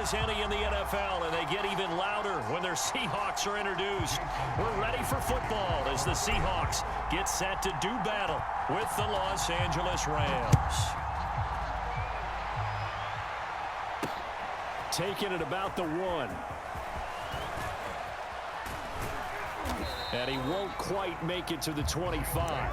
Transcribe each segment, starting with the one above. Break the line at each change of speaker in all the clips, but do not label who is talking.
as any in the NFL, and they get even louder when their Seahawks are introduced. We're ready for football as the Seahawks get set to do battle with the Los Angeles Rams. Taking it about the 1. And he won't quite make it to the 25.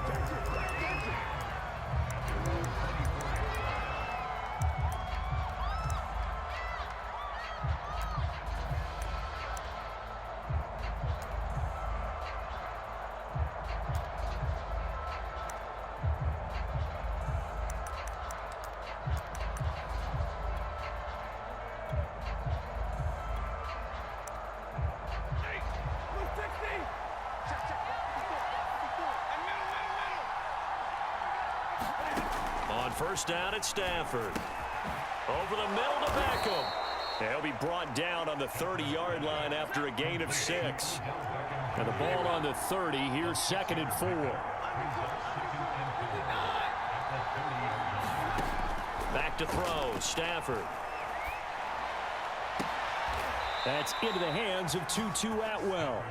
First down at Stafford. Over the middle to Beckham. He'll be brought down on the 30-yard line after a gain of 6. And the ball on the 30. Here's 2nd and 4. Back to throw. Stafford. That's into the hands of Tutu Atwell.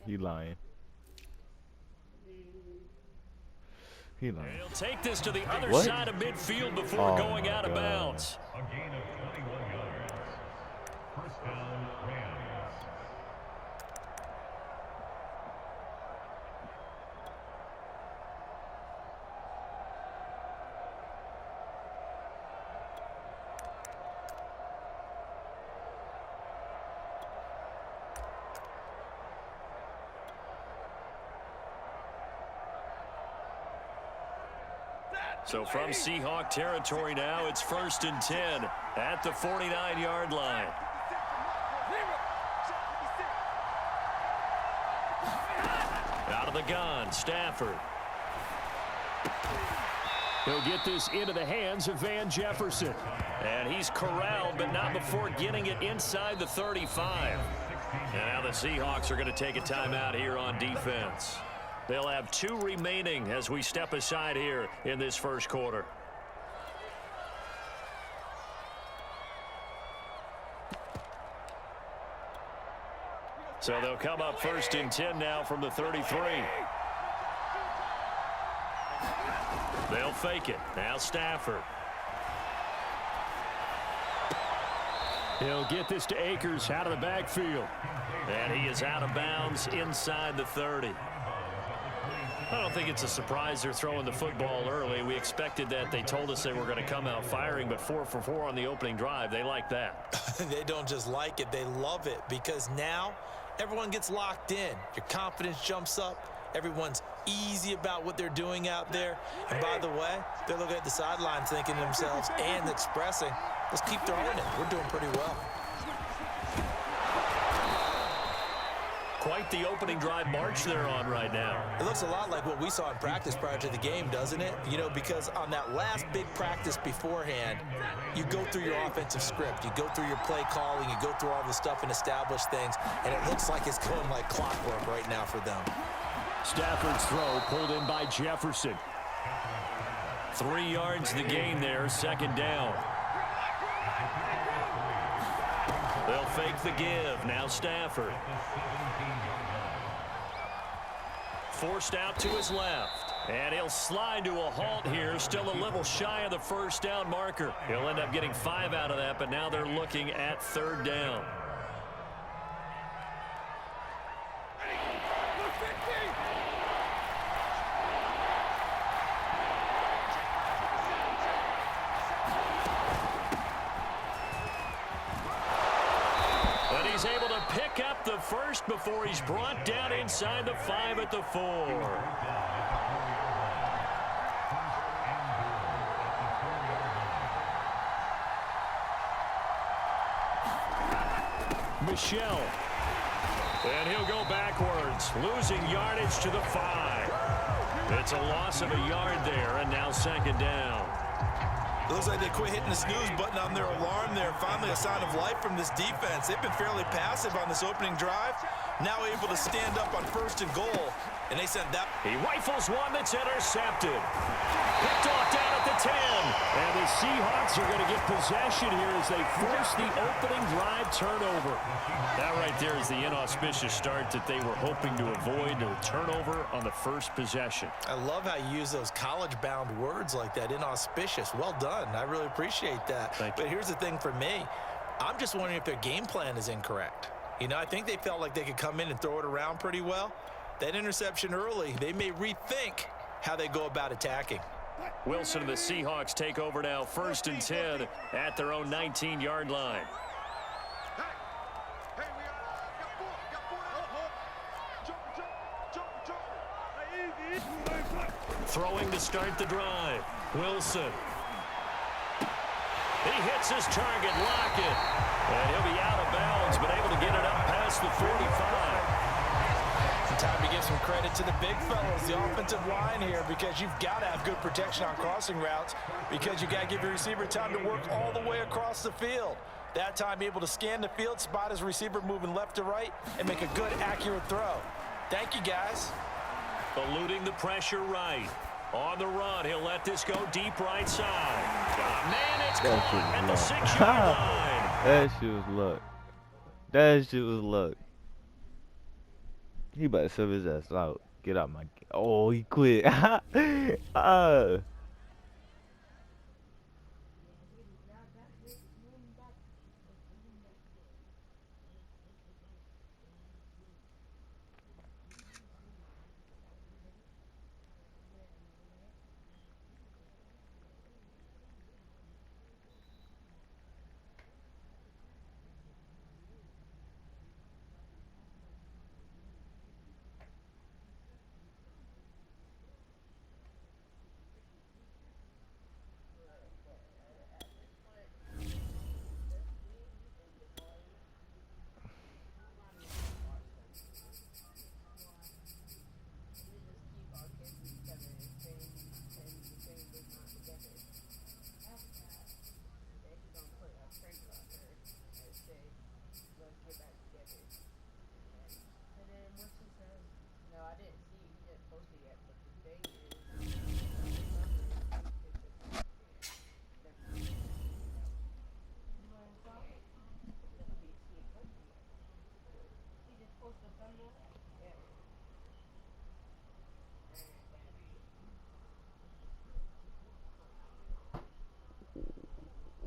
He lying. He lying.
He'll take this to the other side of midfield before going out of bounds.
A gain of 21 yards. First down, Rams.
So from Seahawk territory now, it's 1st and 10 at the 49-yard line. Out of the gun, Stafford. He'll get this into the hands of Van Jefferson. And he's corralled, but not before getting it inside the 35. And now the Seahawks are going to take a timeout here on defense. They'll have 2 remaining as we step aside here in this first quarter. So they'll come up 1st and 10 now from the 33. They'll fake it. Now Stafford. He'll get this to Akers out of the backfield. And he is out of bounds inside the 30. I don't think it's a surprise they're throwing the football early. We expected that. They told us they were going to come out firing, but 4 for 4 on the opening drive. They like that.
They don't just like it, they love it, because now everyone gets locked in. Your confidence jumps up. Everyone's easy about what they're doing out there. And by the way, they're looking at the sidelines thinking to themselves and expressing, let's keep throwing it. We're doing pretty well.
Quite the opening drive march they're on right now.
It looks a lot like what we saw in practice prior to the game, doesn't it? You know, because on that last big practice beforehand, you go through your offensive script. You go through your play calling. You go through all the stuff and establish things. And it looks like it's going like clockwork right now for them.
Stafford's throw pulled in by Jefferson. 3 yards the gain there, 2nd down. They'll fake the give. Now Stafford. Forced out to his left. And he'll slide to a halt here. Still a little shy of the 1st down marker. He'll end up getting 5 out of that, but now they're looking at 3rd down. The first before he's brought down inside the 5 at the 4. Michelle. And he'll go backwards, losing yardage to the 5. It's a loss of a yard there, and now second down.
It looks like they quit hitting the snooze button on their alarm there. Finally a sign of life from this defense. They've been fairly passive on this opening drive. Now able to stand up on 1st and goal. And they sent that.
He rifles one that's intercepted. Picked off down at the 10. And the Seahawks are going to get possession here as they force the opening drive turnover. That right there is the inauspicious start that they were hoping to avoid, a turnover on the first possession.
I love how you use those college-bound words like that, inauspicious. Well done. I really appreciate that.
Thank you.
But here's the thing for me. I'm just wondering if their game plan is incorrect. You know, I think they felt like they could come in and throw it around pretty well. That interception early, they may rethink how they go about attacking.
Wilson and the Seahawks take over now, 1st and 10 at their own 19-yard line. Throwing to start the drive. Wilson. He hits his target, Lockett. And he'll be out of bounds, but able to get it up past the 45.
Time to give some credit to the big fellas, the offensive line here, because you've got to have good protection on crossing routes, because you got to give your receiver time to work all the way across the field. That time able to scan the field, spot his receiver moving left to right, and make a good, accurate throw. Thank you, guys.
Eluding the pressure right. On the run, he'll let this go deep right side. Man, it's caught at the 6-yard line.
That shit was luck. That shit was luck. He about to serve his ass out. Get out my... Oh, he quit.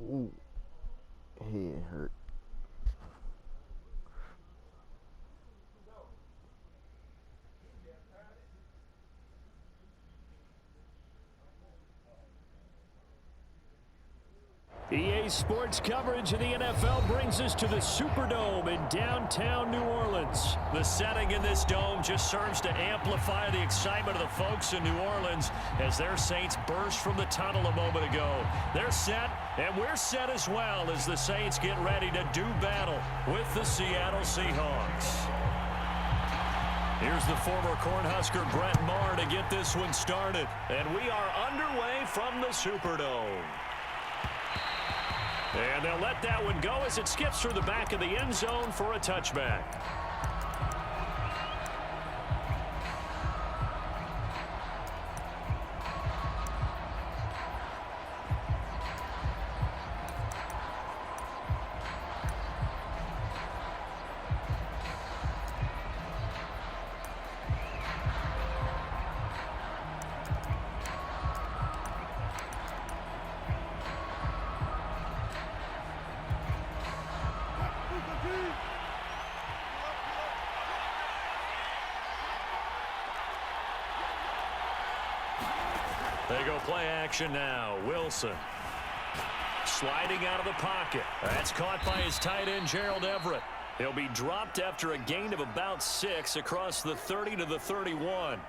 Ooh, he ain't hurt.
EA Sports coverage of the NFL brings us to the Superdome in downtown New Orleans. The setting in this dome just serves to amplify the excitement of the folks in New Orleans as their Saints burst from the tunnel a moment ago. They're set, and we're set as well as the Saints get ready to do battle with the Seattle Seahawks. Here's the former Cornhusker Brett Maher to get this one started. And we are underway from the Superdome. And they'll let that one go as it skips through the back of the end zone for a touchback. They go play action now. Wilson sliding out of the pocket. That's caught by his tight end, Gerald Everett. He'll be dropped after a gain of about 6 across the 30 to the 31.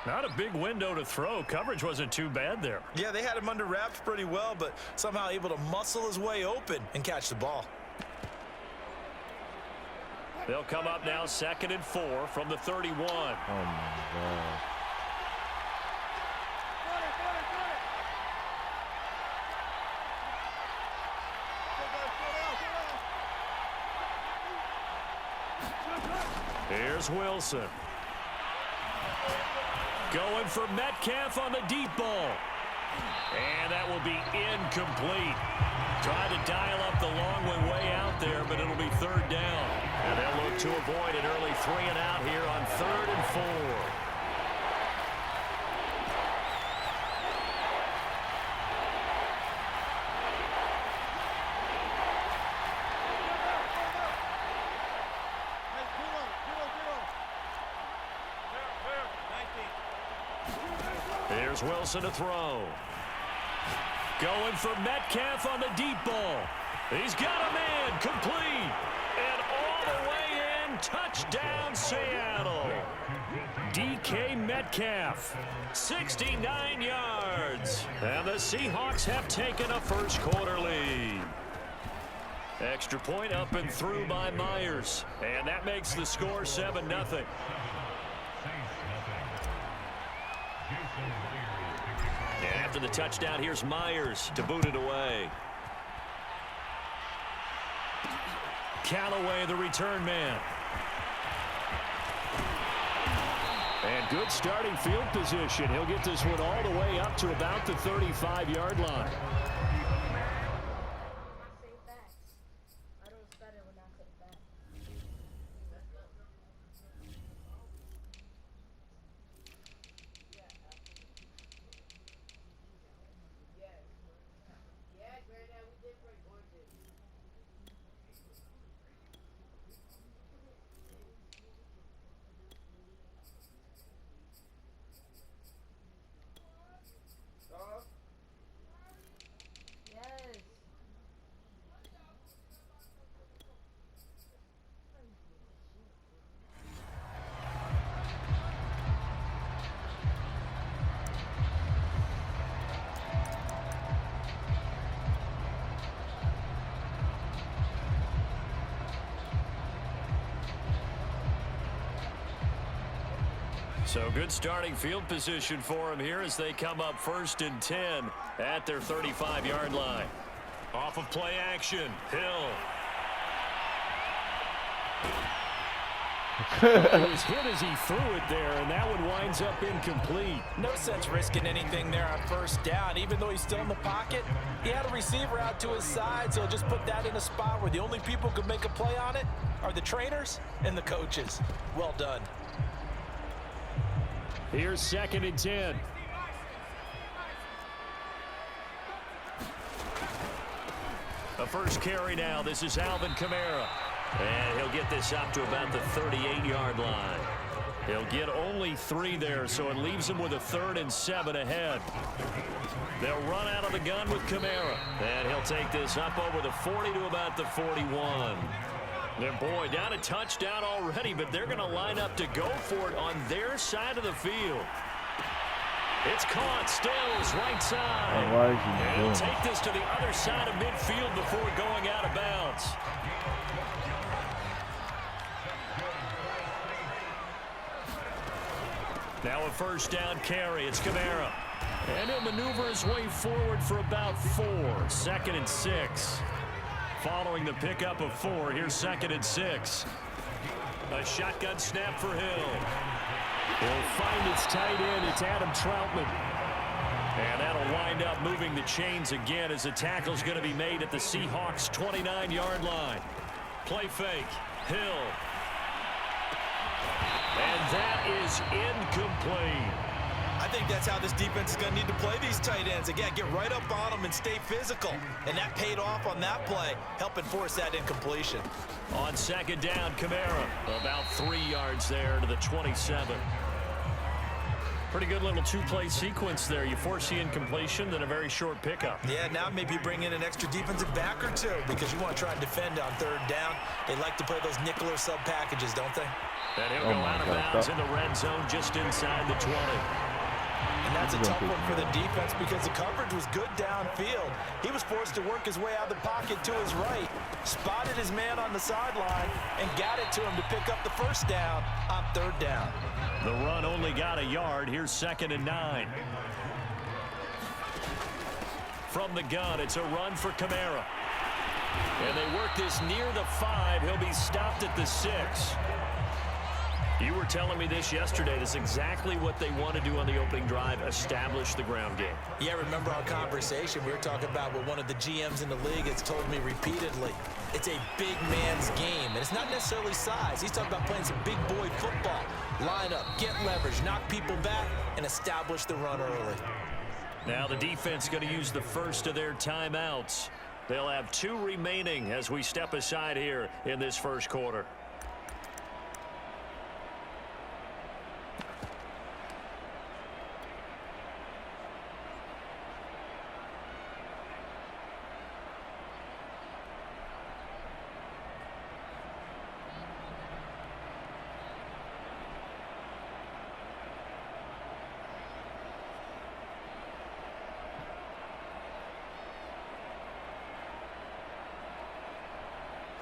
Not a big window to throw. Coverage wasn't too bad there.
Yeah, they had him under wraps pretty well, but somehow able to muscle his way open and catch the ball.
They'll come up now 2nd and 4 from the 31.
Oh my god.
Here's Wilson. Going for Metcalf on the deep ball. And that will be incomplete. Trying to dial up the long way out there, but it'll be 3rd down. And they'll look to avoid an early 3 and out here on 3rd and 4. Here's Wilson to throw. Going for Metcalf on the deep ball. He's got a man, complete. And all the way in, touchdown Seattle. DK Metcalf, 69 yards. And the Seahawks have taken a first quarter lead. Extra point up and through by Myers. And that makes the score 7-0. After the touchdown, here's Myers to boot it away. Callaway, the return man. And good starting field position. He'll get this one all the way up to about the 35-yard line. So good starting field position for him here as they come up 1st and 10 at their 35-yard line. Off of play action, Hill. He was hit as he threw it there, and that one winds up incomplete.
No sense risking anything there on 1st down. Even though he's still in the pocket, he had a receiver out to his side, so just put that in a spot where the only people who can make a play on it are the trainers and the coaches. Well done.
Here's 2nd and 10. The first carry now. This is Alvin Kamara. And he'll get this up to about the 38-yard line. He'll get only 3 there, so it leaves him with a 3rd and 7 ahead. They'll run out of the gun with Kamara. And he'll take this up over the 40 to about the 41. And boy, down a touchdown already, but they're going to line up to go for it on their side of the field. It's caught, Stills, right side.
Why is he
and
doing
he'll take this to the other side of midfield before going out of bounds. Now a 1st down carry. It's Kamara. And he'll maneuver his way forward for about 4. 2nd and 6. Following the pickup of 4, here's 2nd and 6. A shotgun snap for Hill. He'll find its tight end. It's Adam Troutman. And that'll wind up moving the chains again as the tackle's going to be made at the Seahawks' 29-yard line. Play fake. Hill. And that is incomplete.
I think that's how this defense is going to need to play these tight ends. Again, get right up on them and stay physical. And that paid off on that play, helping force that incompletion.
On 2nd down, Kamara. About 3 yards there to the 27. Pretty good little 2-play sequence there. You force the incompletion, then a very short pickup.
Yeah, now maybe bring in an extra defensive back or 2 because you want to try and defend on 3rd down. They like to play those nickel or sub packages, don't they?
And he'll go out of bounds in the red zone just inside the 20.
And that's a tough one for the defense because the coverage was good downfield. He was forced to work his way out of the pocket to his right, spotted his man on the sideline, and got it to him to pick up the first down on third down.
The run only got a yard. Here's 2nd and 9. From the gun, it's a run for Kamara. And they work this near the 5. He'll be stopped at the 6. You were telling me this yesterday. This is exactly what they want to do on the opening drive, establish the ground game.
Yeah, remember our conversation. We were talking about what one of the GMs in the league has told me repeatedly. It's a big man's game, and it's not necessarily size. He's talking about playing some big boy football. Line up, get leverage, knock people back, and establish the run early.
Now the defense going to use the first of their timeouts. They'll have 2 remaining as we step aside here in this first quarter.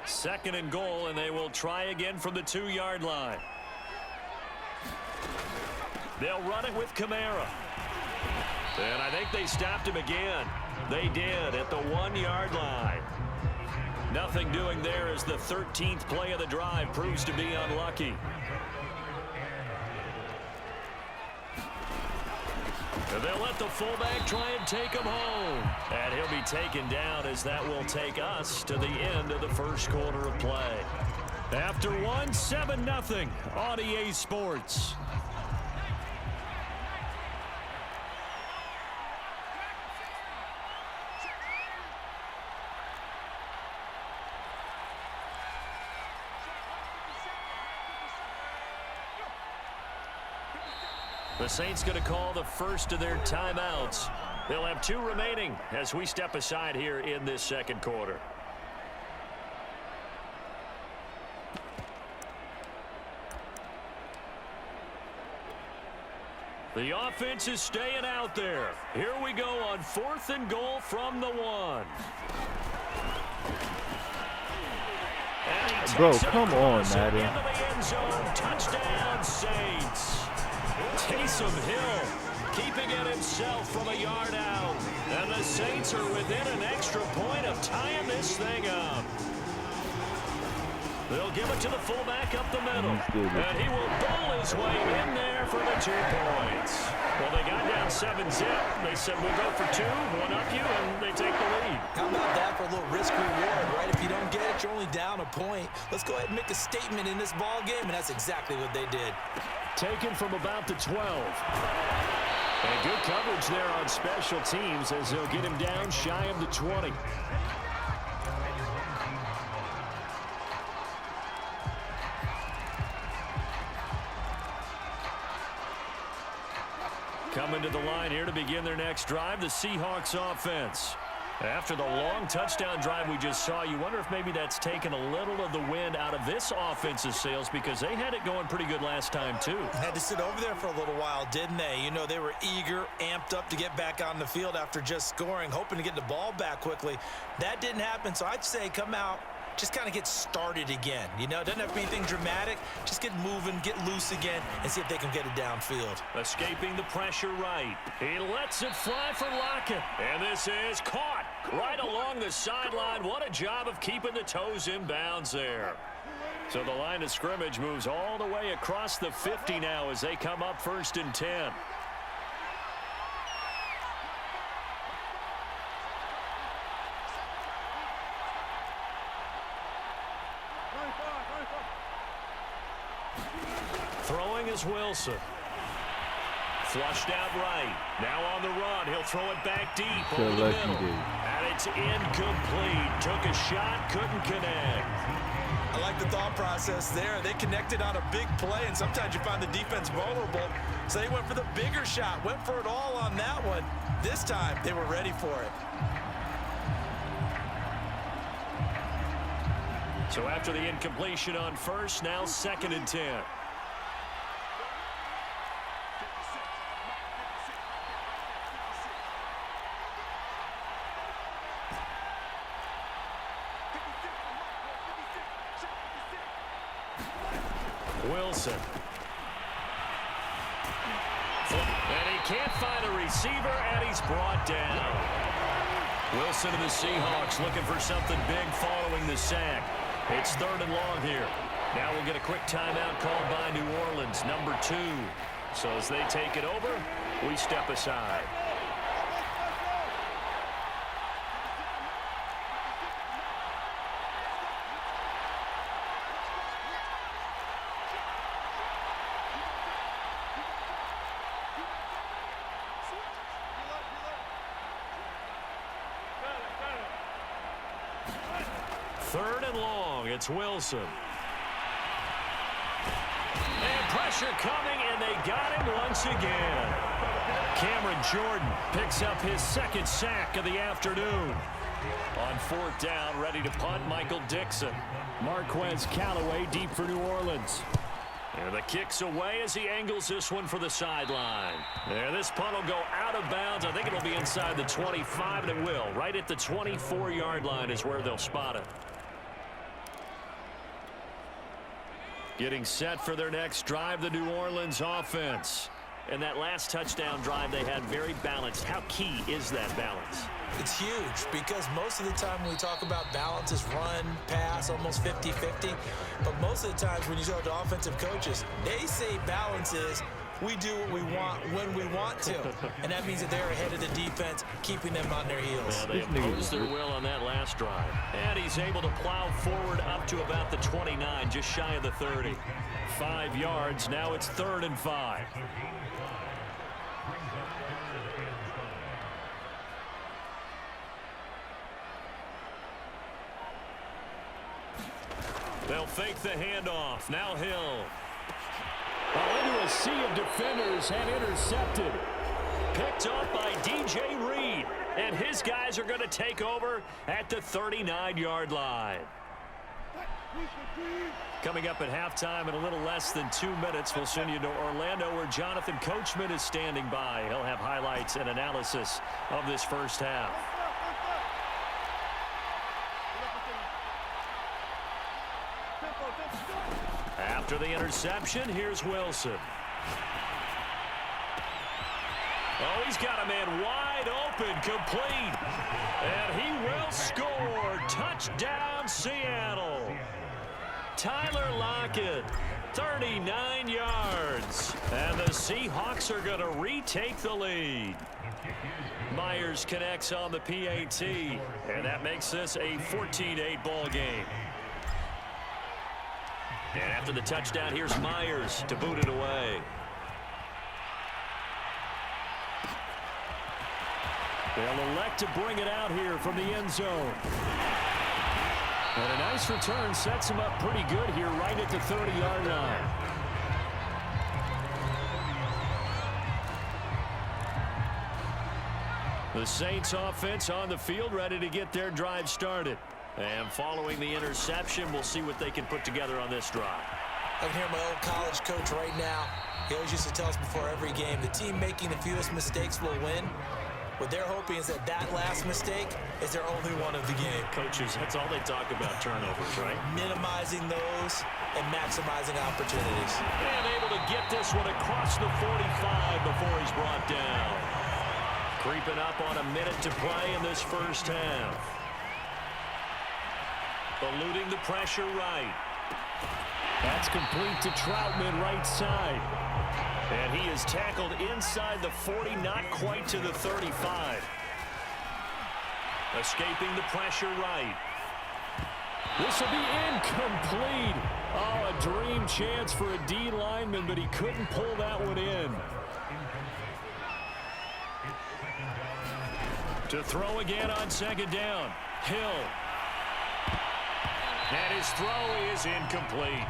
Second and goal, and they will try again from the 2-yard line. They'll run it with Kamara. And I think they stopped him again. They did at the 1-yard line. Nothing doing there as the 13th play of the drive proves to be unlucky. And they'll let the fullback try and take him home. And he'll be taken down as that will take us to the end of the first quarter of play. After 1, 7-0 on EA Sports. The Saints going to call the first of their timeouts. They'll have 2 remaining as we step aside here in this second quarter. The offense is staying out there. Here we go on 4th and goal from the 1.
Bro, come on, Madden.
Into the end zone. Touchdown, Saints. Taysom Hill keeping it himself from a yard out. And the Saints are within an extra point of tying this thing up. They'll give it to the fullback up the middle. And he will bowl his way in there for the 2 points. Well, they got down 7-0. They said, we'll go for 2, 1 up you, and they take the lead.
How about that for a little risk reward, right? If you don't get it, you're only down a point. Let's go ahead and make a statement in this ball game, and that's exactly what they did.
Taken from about the 12. And good coverage there on special teams as they'll get him down shy of the 20. Coming to the line here to begin their next drive, the Seahawks offense. After the long touchdown drive we just saw, you wonder if maybe that's taken a little of the wind out of this offense's sails because they had it going pretty good last time, too.
Had to sit over there for a little while, didn't they? You know, they were eager, amped up to get back on the field after just scoring, hoping to get the ball back quickly. That didn't happen, so I'd say come out, just kind of get started again. You know, it doesn't have to be anything dramatic. Just get moving, get loose again, and see if they can get it downfield.
Escaping the pressure right. He lets it fly for Lockett. And this is caught right along the sideline. What a job of keeping the toes in bounds there. So the line of scrimmage moves all the way across the 50 now as they come up 1st and 10. Throwing is Wilson. Flushed out right. Now on the run. He'll throw it back deep over the middle. And it's incomplete. Took a shot, couldn't connect.
I like the thought process there. They connected on a big play, and sometimes you find the defense vulnerable. So they went for the bigger shot, went for it all on that one. This time, they were ready for it.
So after the incompletion on first, now 2nd and 10. Wilson. And he can't find a receiver, and he's brought down. Wilson and the Seahawks looking for something big following the sack. It's 3rd and long here. Now we'll get a quick timeout called by New Orleans, number 2. So as they take it over, we step aside. Third and long, it's Wilson. And pressure coming, and they got him once again. Cameron Jordan picks up his 2nd sack of the afternoon. On 4th down, ready to punt, Michael Dixon. Marquez Callaway deep for New Orleans. And the kick's away as he angles this one for the sideline. There, this punt will go out of bounds. I think it'll be inside the 25, and it will. Right at the 24-yard line is where they'll spot it. Getting set for their next drive, the New Orleans offense. And that last touchdown drive they had very balanced. How key is that balance?
It's huge because most of the time when we talk about balance is run, pass, almost 50-50. But most of the times when you talk to offensive coaches, they say balance is we do what we want when we want to. And that means that they're ahead of the defense, keeping them on their heels.
Well, they imposed their will on that last drive. And he's able to plow forward up to about the 29, just shy of the 30. 5 yards, now it's 3rd and 5. They'll fake the handoff. Now Hill.
Into a sea of defenders and intercepted.
Picked up by DJ Reed. And his guys are going to take over at the 39-yard line. Coming up at halftime in a little less than 2 minutes, we'll send you to Orlando where Jonathan Coachman is standing by. He'll have highlights and analysis of this first half. After the interception, here's Wilson. Oh, he's got a man wide open, complete. And he will score. Touchdown, Seattle. Tyler Lockett, 39 yards. And the Seahawks are going to retake the lead. Myers connects on the PAT. And that makes this a 14-8 ball game. And after the touchdown, here's Myers to boot it away.
They'll elect to bring it out here from the end zone. And a nice return sets him up pretty good here right at the 30-yard line.
The Saints offense on the field ready to get their drive started. And following the interception, we'll see what they can put together on this drive.
I can hear my old college coach right now. He always used to tell us before every game, the team making the fewest mistakes will win. What they're hoping is that that last mistake is their only one of the game.
Coaches, that's all they talk about, turnovers, right?
Minimizing those and maximizing opportunities.
And able to get this one across the 45 before he's brought down. Creeping up on a minute to play in this first half. Eluding the pressure right.
That's complete to Troutman right side.
And he is tackled inside the 40, not quite to the 35. Escaping the pressure right.
This will be incomplete. Oh, a dream chance for a D lineman, but he couldn't pull that one in.
To throw again on 2nd down. Hill. And his throw is incomplete.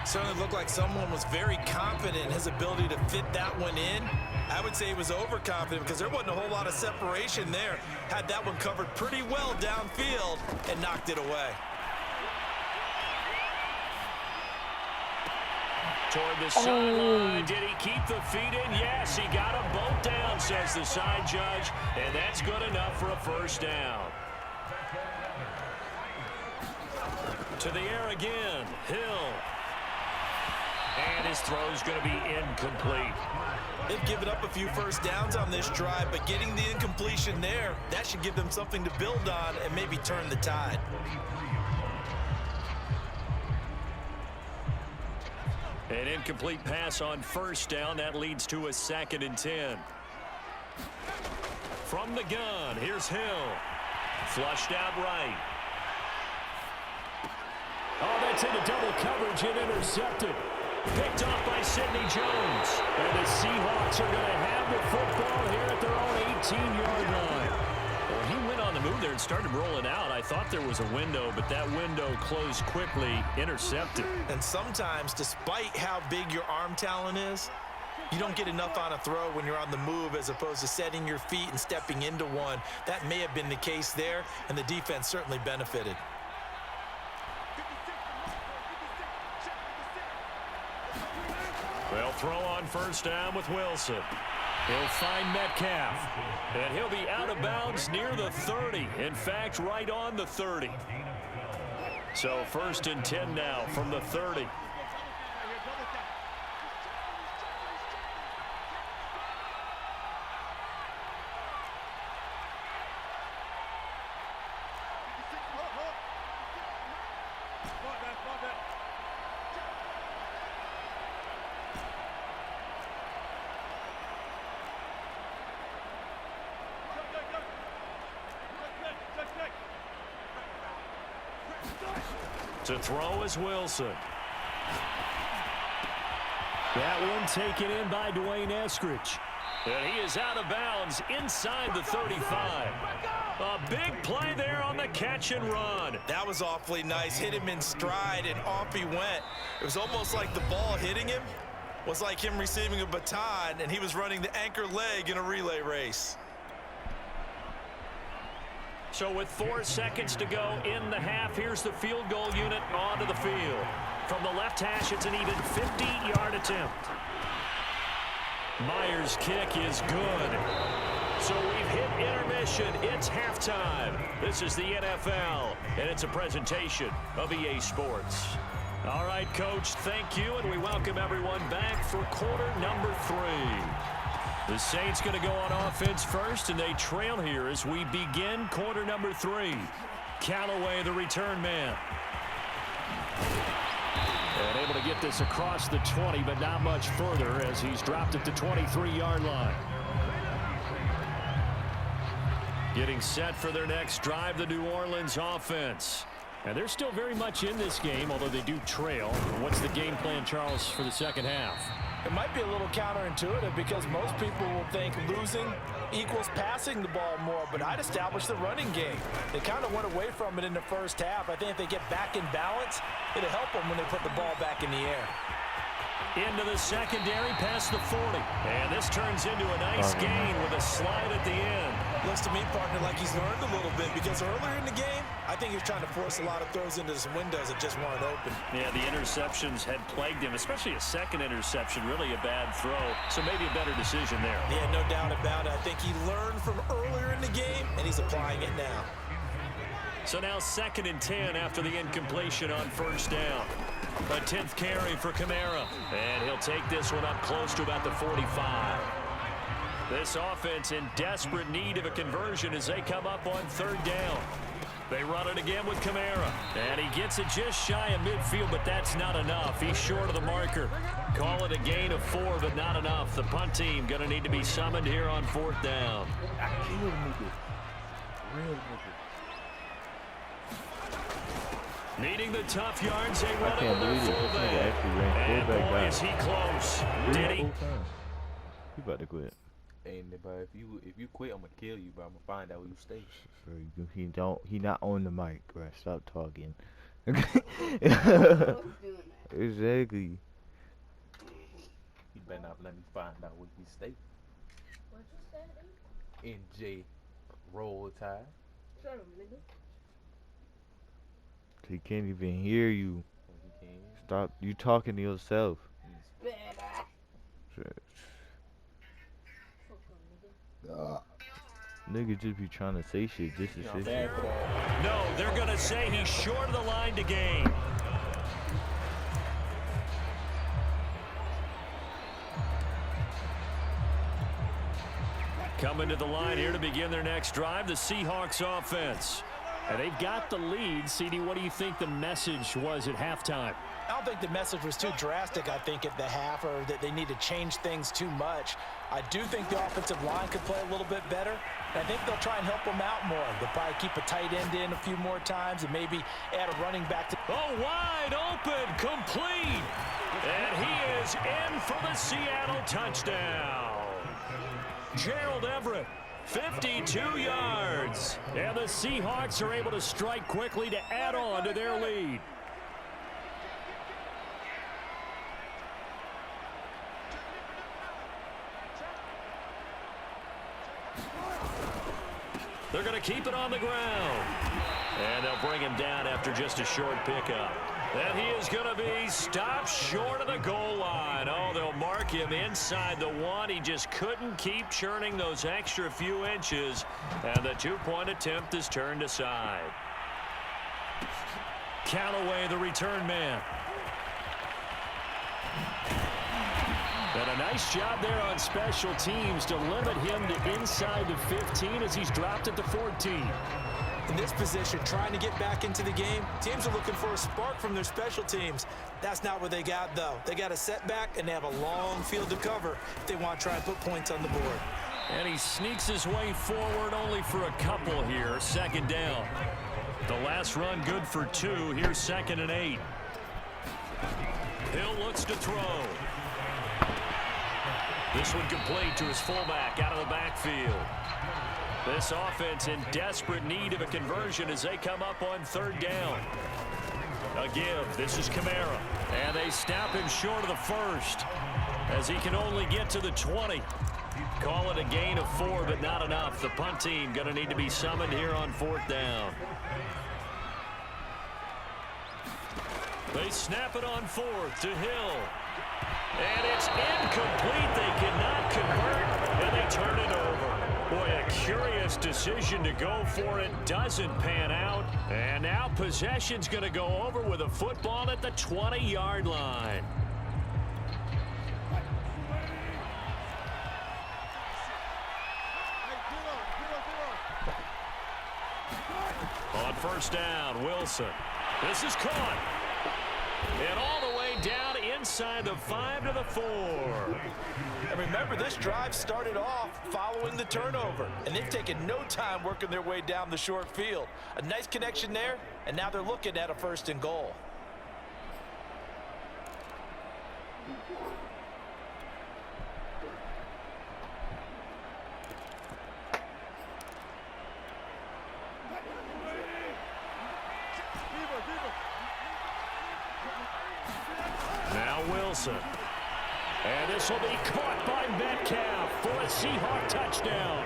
Certainly looked like someone was very confident in his ability to fit that one in. I would say he was overconfident because there wasn't a whole lot of separation there. Had that one covered pretty well downfield and knocked it away.
Toward the sideline. Did he keep the feet in? Yes, he got them both down, says the side judge. And that's good enough for a first down. To the air again. Hill. And his throw's going to be incomplete.
They've given up a few first downs on this drive, but getting the incompletion there, that should give them something to build on and maybe turn the tide.
An incomplete pass on first down. That leads to a 2nd and 10. From the gun, here's Hill. Flushed out right.
Oh, that's into double coverage and intercepted. Picked off by Sidney Jones. And the Seahawks are going to have the football here at their own 18-yard line.
Well, he went on the move there and started rolling out. I thought there was a window, but that window closed quickly, intercepted.
And sometimes, despite how big your arm talent is, you don't get enough on a throw when you're on the move as opposed to setting your feet and stepping into one. That may have been the case there, and the defense certainly benefited.
They'll throw on first down with Wilson. He'll find Metcalf. And he'll be out of bounds near the 30. In fact, right on the 30. So 1st and 10 now from the 30. To throw is Wilson.
That one taken in by Dwayne Eskridge.
And he is out of bounds inside the 35. A big play there on the catch and run.
That was awfully nice. Hit him in stride, and off he went. It was almost like the ball hitting him was like him receiving a baton, and he was running the anchor leg in a relay race.
So with 4 seconds to go in the half, here's the field goal unit onto the field. From the left hash, it's an even 50-yard attempt. Myers' kick is good. So we've hit intermission. It's halftime. This is the NFL, and it's a presentation of EA Sports. All right, Coach, thank you, and we welcome everyone back for quarter number 3. The Saints going to go on offense first, and they trail here as we begin quarter number 3. Callaway, the return man. And able to get this across the 20, but not much further as he's dropped at the 23-yard line. Getting set for their next drive, the New Orleans offense. And they're still very much in this game, although they do trail. What's the game plan, Charles, for the second half?
It might be a little counterintuitive because most people will think losing equals passing the ball more, but I'd establish the running game. They kind of went away from it in the first half. I think if they get back in balance, it'll help them when they put the ball back in the air.
Into the secondary, past the 40. And this turns into a nice gain with a slide at the end.
Looks to me, partner, like he's learned a little bit because earlier in the game, I think he was trying to force a lot of throws into some windows that just weren't open.
Yeah, the interceptions had plagued him, especially a second interception, really a bad throw. So maybe a better decision there.
Yeah, no doubt about it. I think he learned from earlier in the game, and he's applying it now.
So now 2nd and 10 after the incompletion on first down. A 10th carry for Kamara. And he'll take this one up close to about the 45. This offense in desperate need of a conversion as they come up on 3rd down. They run it again with Kamara. And he gets it just shy of midfield, but that's not enough. He's short of the marker. Call it a gain of 4, but not enough. The punt team going to need to be summoned here on 4th down.
I killed nigga. Real nigga.
Needing the tough yards, they
I
run it
can't
with
believe
their
it. This nigga
fullback.
actually ran
And
fullback
boy,
down.
is he close. Did he?
He about to quit.
Hey, but if you quit, I'm gonna kill you, bro. I'm gonna find out where you stay.
He not on the mic, bro. Stop talking. Exactly.
You better not let me find out where you stay.
What you say?
NJ Roll Tide.
Shut up, nigga.
He can't even hear you.
You can't.
Stop. You talking to yourself. Nigga just be trying to say shit just to say shit.
No, they're going to say he's short of the line to gain. Coming to the line here to begin their next drive, the Seahawks offense.
And they've got the lead. CD, what do you think the message was at halftime?
I don't think the message was too drastic, I think, at the half, or that they need to change things too much. I do think the offensive line could play a little bit better. And I think they'll try and help them out more. They'll probably keep a tight end in a few more times and maybe add a running back to...
Oh, wide open, complete. And he is in for the Seattle touchdown. Gerald Everett, 52 yards.
And the Seahawks are able to strike quickly to add on to their lead.
They're going to keep it on the ground. And they'll bring him down after just a short pickup. And he is going to be stopped short of the goal line. Oh, they'll mark him inside the one. He just couldn't keep churning those extra few inches. And the two-point attempt is turned aside. Callaway, the return man. And a nice job there on special teams to limit him to inside the 15 as he's dropped at the 14.
In this position, trying to get back into the game, teams are looking for a spark from their special teams. That's not what they got, though. They got a setback, and they have a long field to cover if they want to try and put points on the board.
And he sneaks his way forward only for a couple here. Second down. The last run good for 2. Here's 2nd and 8. Hill looks to throw. This one complete to his fullback out of the backfield. This offense in desperate need of a conversion as they come up on 3rd down. A give. This is Kamara. And they snap him short of the first as he can only get to the 20. Call it a gain of 4, but not enough. The punt team going to need to be summoned here on 4th down. They snap it on 4th to Hill. And it's incomplete. They cannot convert, and they turn it over. Boy, a curious decision to go for it. Doesn't pan out. And now possession's going to go over with a football at the 20-yard line. On 1st down, Wilson. This is caught. And all the way down inside the 5 to the 4.
And remember, this drive started off following the turnover, and they've taken no time working their way down the short field. A nice connection there, and now they're looking at a 1st and goal.
Now Wilson. And this will be caught by Metcalf for a Seahawk touchdown.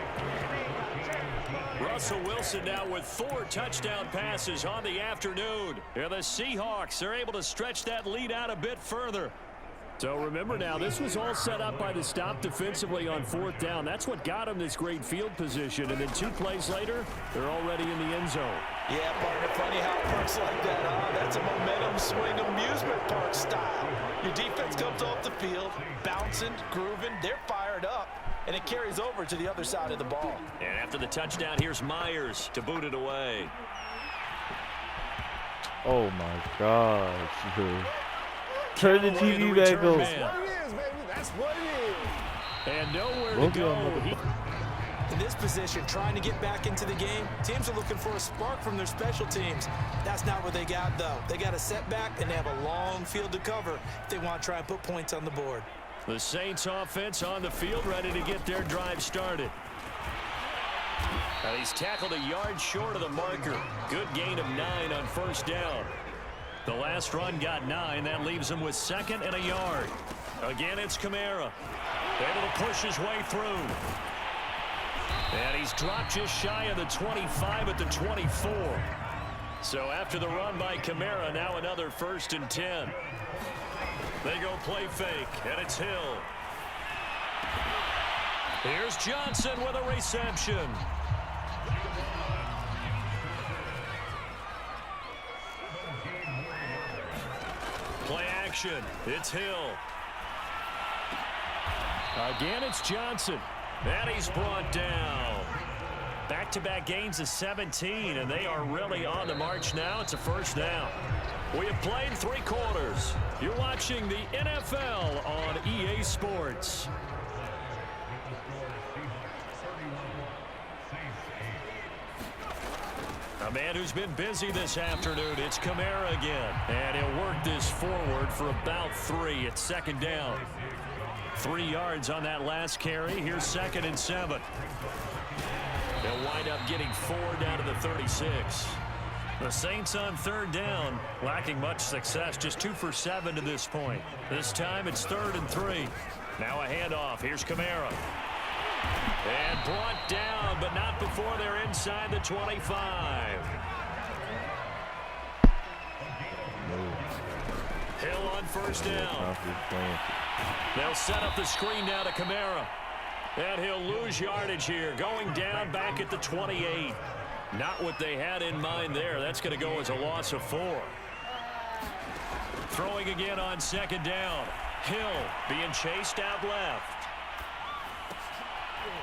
Russell Wilson now with 4 touchdown passes on the afternoon. And the Seahawks are able to stretch that lead out a bit further.
So remember now, this was all set up by the stop defensively on 4th down. That's what got them this great field position. And then 2 plays later, they're already in the end zone.
Yeah, partner, funny how it works like that, huh? That's a momentum swing amusement park style. Your defense comes off the field, bouncing, grooving, they're fired up, and it carries over to the other side of the ball.
And after the touchdown, here's Myers to boot it away.
Oh my gosh, dude. Turn the TV back on.
That's what it is. And nowhere
Look
to go.
In this position, trying to get back into the game, teams are looking for a spark from their special teams. That's not what they got, though. They got a setback, and they have a long field to cover if they want to try and put points on the board.
The Saints offense on the field ready to get their drive started. And he's tackled a yard short of the marker. Good gain of 9 on 1st down. The last run got 9. That leaves him with 2nd and a yard. Again, it's Kamara. Able to push his way through. And he's dropped just shy of the 25 at the 24. So after the run by Kamara, now another 1st and 10. They go play fake, and it's Hill. Here's Johnson with a reception. Play action. It's Hill.
Again, it's Johnson.
And he's brought down. Back-to-back gains of 17, and they are really on the march now. It's a first down. We have played 3 quarters. You're watching the NFL on EA Sports. A man who's been busy this afternoon, it's Kamara again. And he'll work this forward for about 3 at second down. 3 yards on that last carry. Here's 2nd and 7. They'll wind up getting 4 down to the 36. The Saints on 3rd down, lacking much success, just 2 for 7 to this point. This time it's 3rd and 3. Now a handoff. Here's Kamara. And brought down, but not before they're inside the 25. Hill on 1st down. They'll set up the screen now to Kamara. And he'll lose yardage here, going down back at the 28. Not what they had in mind there. That's going to go as a loss of 4. Throwing again on 2nd down. Hill being chased out left.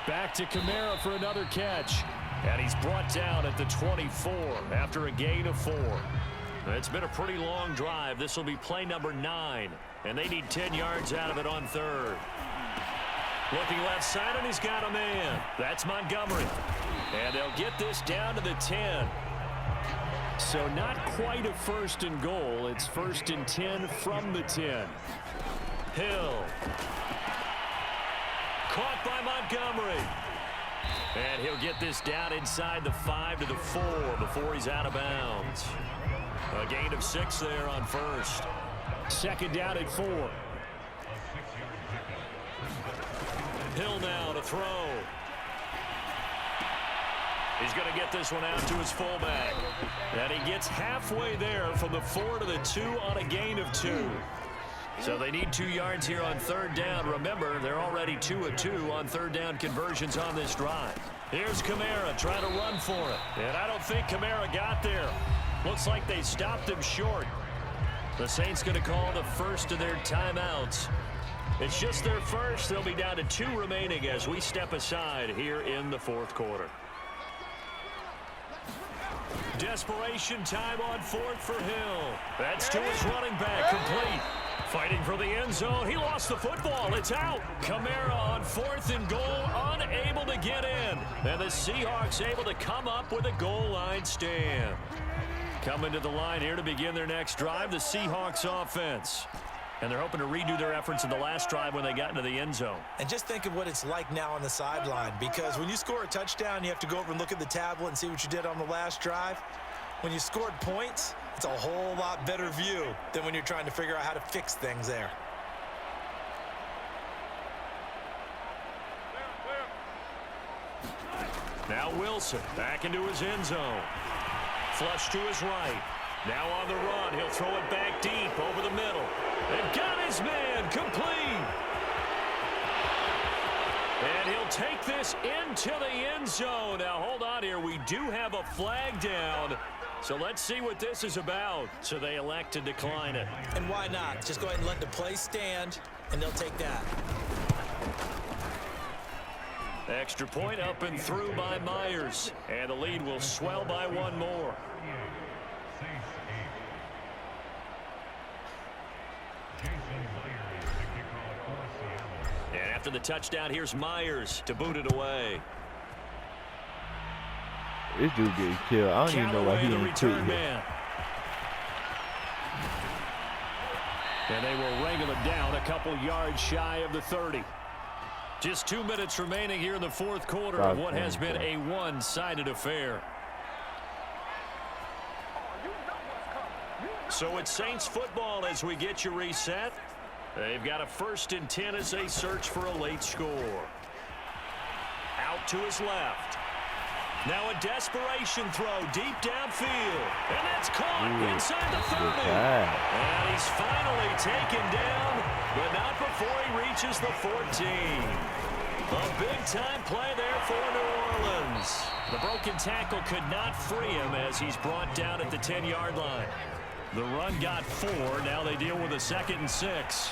Back to Kamara for another catch. And he's brought down at the 24 after a gain of 4. It's been a pretty long drive. This will be play number 9. And they need 10 yards out of it on 3rd. Looking left side, and he's got a man. That's Montgomery. And they'll get this down to the 10. So not quite a 1st and goal. It's 1st and 10 from the 10. Hill. Caught by Montgomery. And he'll get this down inside the 5 to the 4 before he's out of bounds. A gain of 6 there on 1st. 2nd down at 4. Hill now to throw. He's going to get this one out to his fullback. And he gets halfway there from the 4 to the 2 on a gain of 2. So they need 2 yards here on 3rd down. Remember, they're already 2 of 2 on 3rd down conversions on this drive. Here's Kamara trying to run for it. And I don't think Kamara got there. Looks like they stopped him short. The Saints going to call the first of their timeouts. It's just their first. They'll be down to 2 remaining as we step aside here in the 4th quarter. Desperation time on 4th for Hill. That's to his running back, complete. Fighting for the end zone. He lost the football. It's out. Kamara on 4th and goal, unable to get in. And the Seahawks able to come up with a goal line stand. Coming to the line here to begin their next drive, the Seahawks offense. And they're hoping to redo their efforts in the last drive when they got into the end zone.
And just think of what it's like now on the sideline, because when you score a touchdown, you have to go over and look at the tablet and see what you did on the last drive. When you scored points, it's a whole lot better view than when you're trying to figure out how to fix things there.
Now Wilson back into his end zone. Flush to his right. Now on the run, he'll throw it back deep over the middle. And got his man complete. And he'll take this into the end zone. Now hold on here. We do have a flag down. So let's see what this is about. So they elect to decline it.
And why not? Just go ahead and let the play stand, and they'll take that.
Extra point up and through by Myers. And the lead will swell by 1 more. And after the touchdown, here's Myers to boot it away.
This dude getting killed. I don't even know why he didn't quit here.
And they will wrangle it down a couple yards shy of the 30. Just 2 minutes remaining here in the 4th quarter of what has been a one-sided affair. So it's Saints football as we get you reset. They've got a 1st and 10 as they search for a late score. Out to his left. Now a desperation throw deep downfield. And that's caught inside the 30. And he's finally taken down, but not before he reaches the 14. A big-time play there for New Orleans. The broken tackle could not free him as he's brought down at the 10-yard line. The run got 4. Now they deal with a 2nd and 6.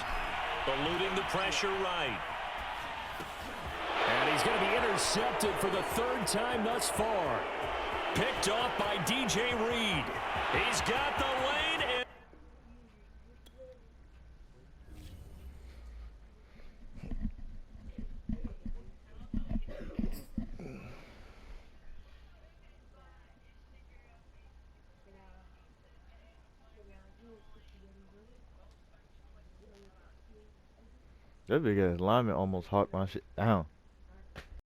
Eluding the pressure right. And he's
he's going to be intercepted for the third time thus far. Picked off by DJ Reed. He's got the lane. And
that big ass lineman almost hawked my shit down.